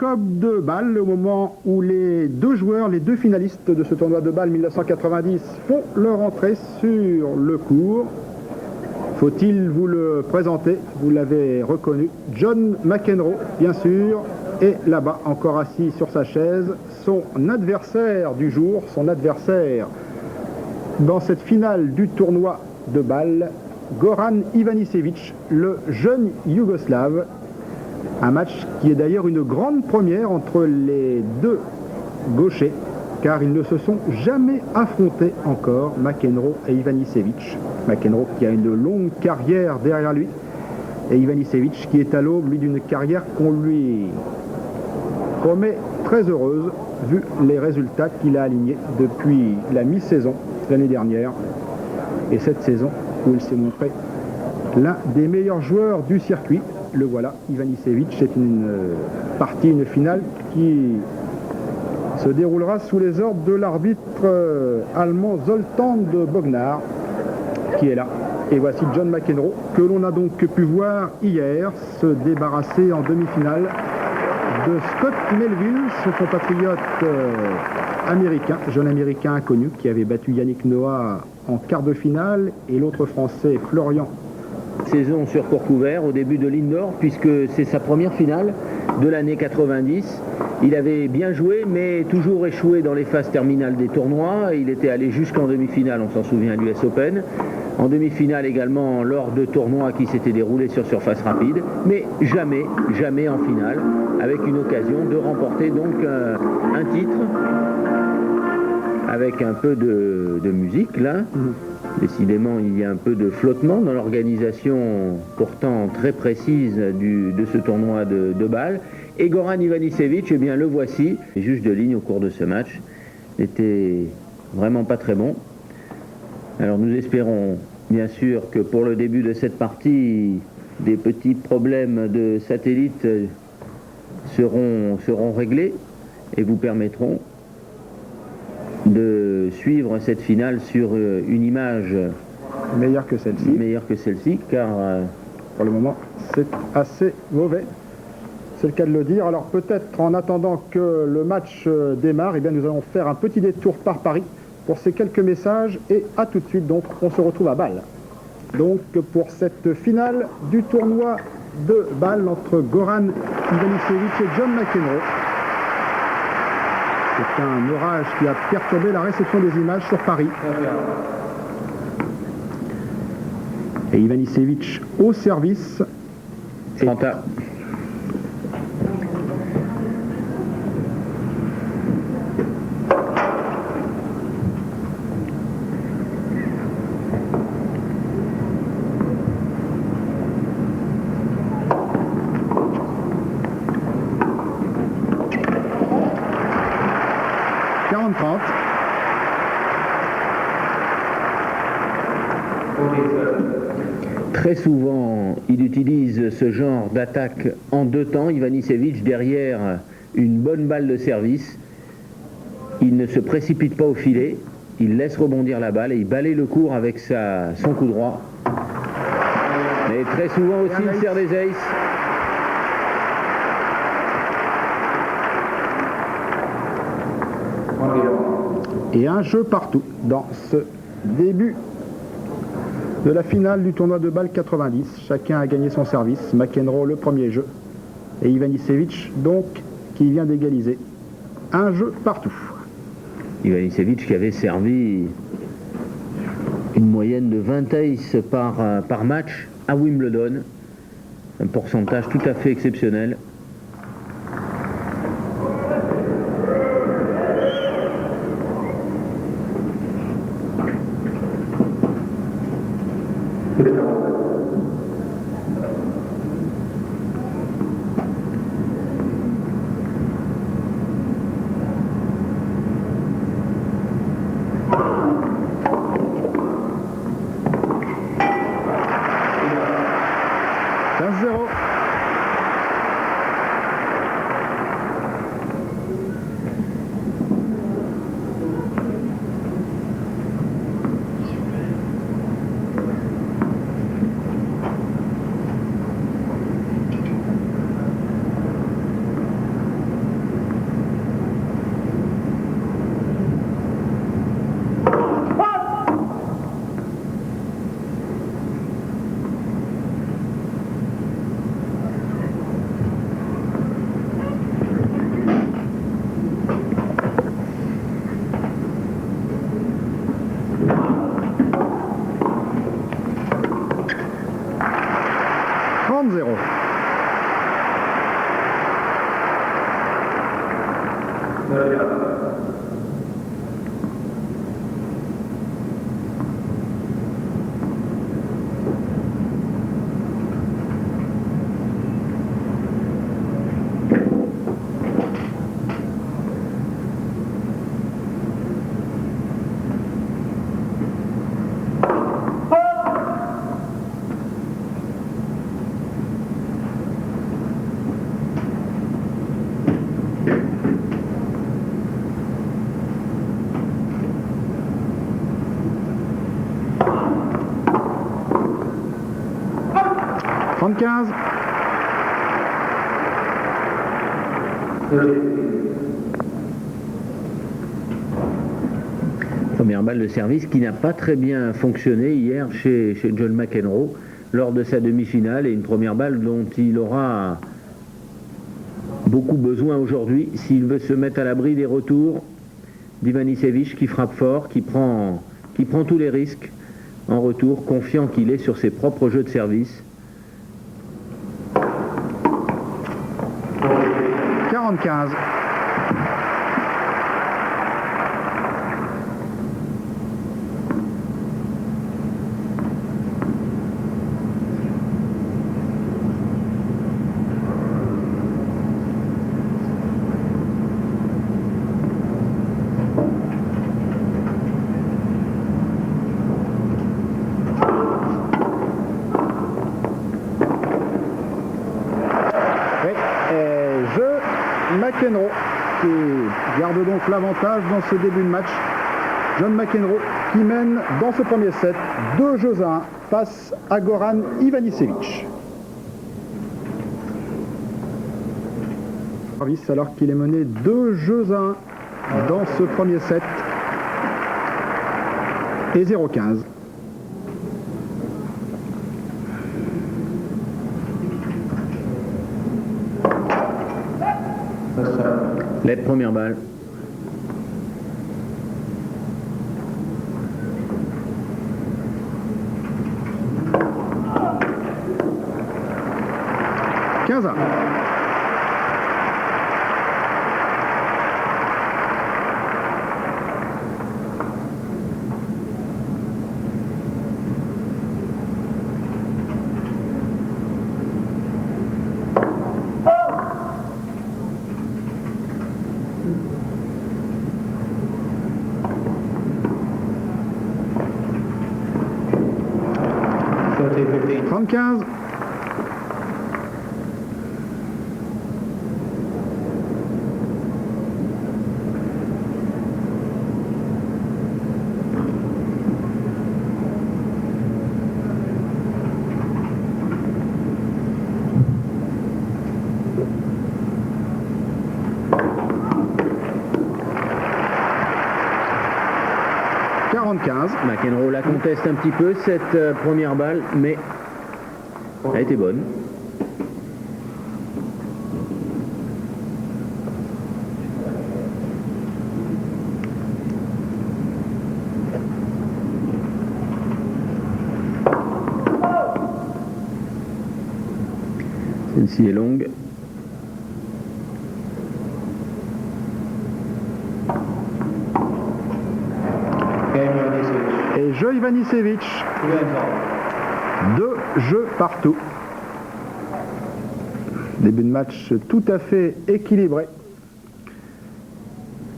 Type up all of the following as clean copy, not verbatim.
COP de Bâle, au moment où les deux joueurs, les deux finalistes de ce tournoi de Bâle 1990 font leur entrée sur le court. Faut-il vous le présenter? Vous l'avez reconnu, John McEnroe, bien sûr, et là-bas, encore assis sur sa chaise, son adversaire du jour, son adversaire dans cette finale du tournoi de Bâle, Goran Ivanisevic, le jeune Yougoslave. Un match qui est d'ailleurs une grande première entre les deux gauchers, car ils ne se sont jamais affrontés encore, McEnroe et Ivanisevic. McEnroe qui a une longue carrière derrière lui, et Ivanisevic qui est à l'aube, lui, d'une carrière qu'on lui promet très heureuse, vu les résultats qu'il a alignés depuis la mi-saison l'année dernière, et cette saison où il s'est montré l'un des meilleurs joueurs du circuit. Le voilà, Ivanisevic. C'est une partie, une finale qui se déroulera sous les ordres de l'arbitre allemand Zoltán Bognar, qui est là. Et voici John McEnroe, que l'on a donc pu voir hier se débarrasser en demi-finale de Scott Melville, son compatriote américain, jeune américain inconnu, qui avait battu Yannick Noah en quart de finale, et l'autre français, Florian. Saison sur court couvert au début de l'indoor, puisque c'est sa première finale de l'année 90. Il avait bien joué, mais toujours échoué dans les phases terminales des tournois. Il était allé jusqu'en demi-finale, on s'en souvient, à l'US Open. En demi-finale également lors de tournois qui s'étaient déroulés sur surface rapide, mais jamais, jamais en finale, avec une occasion de remporter donc un titre, avec un peu de musique là. Décidément, il y a un peu de flottement dans l'organisation pourtant très précise de ce tournoi de Bâle. Et Goran Ivanisevic, eh bien le voici, juge de ligne au cours de ce match, n'était vraiment pas très bon. Alors nous espérons bien sûr que pour le début de cette partie, des petits problèmes de satellite seront réglés et vous permettront de suivre cette finale sur une image meilleure que celle-ci, car pour le moment c'est assez mauvais, c'est le cas de le dire. Alors peut-être en attendant que le match démarre, eh bien, nous allons faire un petit détour par Paris pour ces quelques messages, et à tout de suite. Donc on se retrouve à Bâle donc pour cette finale du tournoi de Bâle entre Goran Ivanisevic et John McEnroe. C'est un orage qui a perturbé la réception des images sur Paris. Et Ivanisevic au service. Fanta. Très souvent, il utilise ce genre d'attaque en deux temps. Ivanisevic, derrière une bonne balle de service, il ne se précipite pas au filet, il laisse rebondir la balle et il balaye le court avec son coup droit. Mais très souvent aussi, il sert des aces. Et un jeu partout dans ce début de la finale du tournoi de Bâle 90. Chacun a gagné son service. McEnroe le premier jeu et Ivanisevic donc qui vient d'égaliser. Un jeu partout. Ivanisevic qui avait servi une moyenne de 20 aces par match à Wimbledon. Un pourcentage tout à fait exceptionnel. 35. Première balle de service qui n'a pas très bien fonctionné hier chez John McEnroe lors de sa demi-finale, et une première balle dont il aura beaucoup besoin aujourd'hui s'il veut se mettre à l'abri des retours d'Ivanisevic, qui frappe fort, qui prend tous les risques en retour, confiant qu'il est sur ses propres jeux de service. 45. McEnroe qui garde donc l'avantage dans ce début de match. John McEnroe qui mène dans ce premier set 2-1 face à Goran Ivanisevic. Alors qu'il est mené 2-1 dans ce premier set et 0-15. La première balle. McEnroe la conteste un petit peu cette première balle, mais elle était bonne. Celle-ci est longue. Et jeu Ivanisevic. 2 jeux partout. Début de match tout à fait équilibré.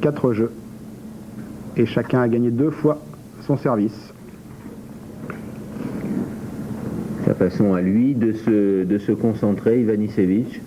4 jeux. Et chacun a gagné 2 fois son service. Sa façon à lui de se concentrer, Ivanisevic.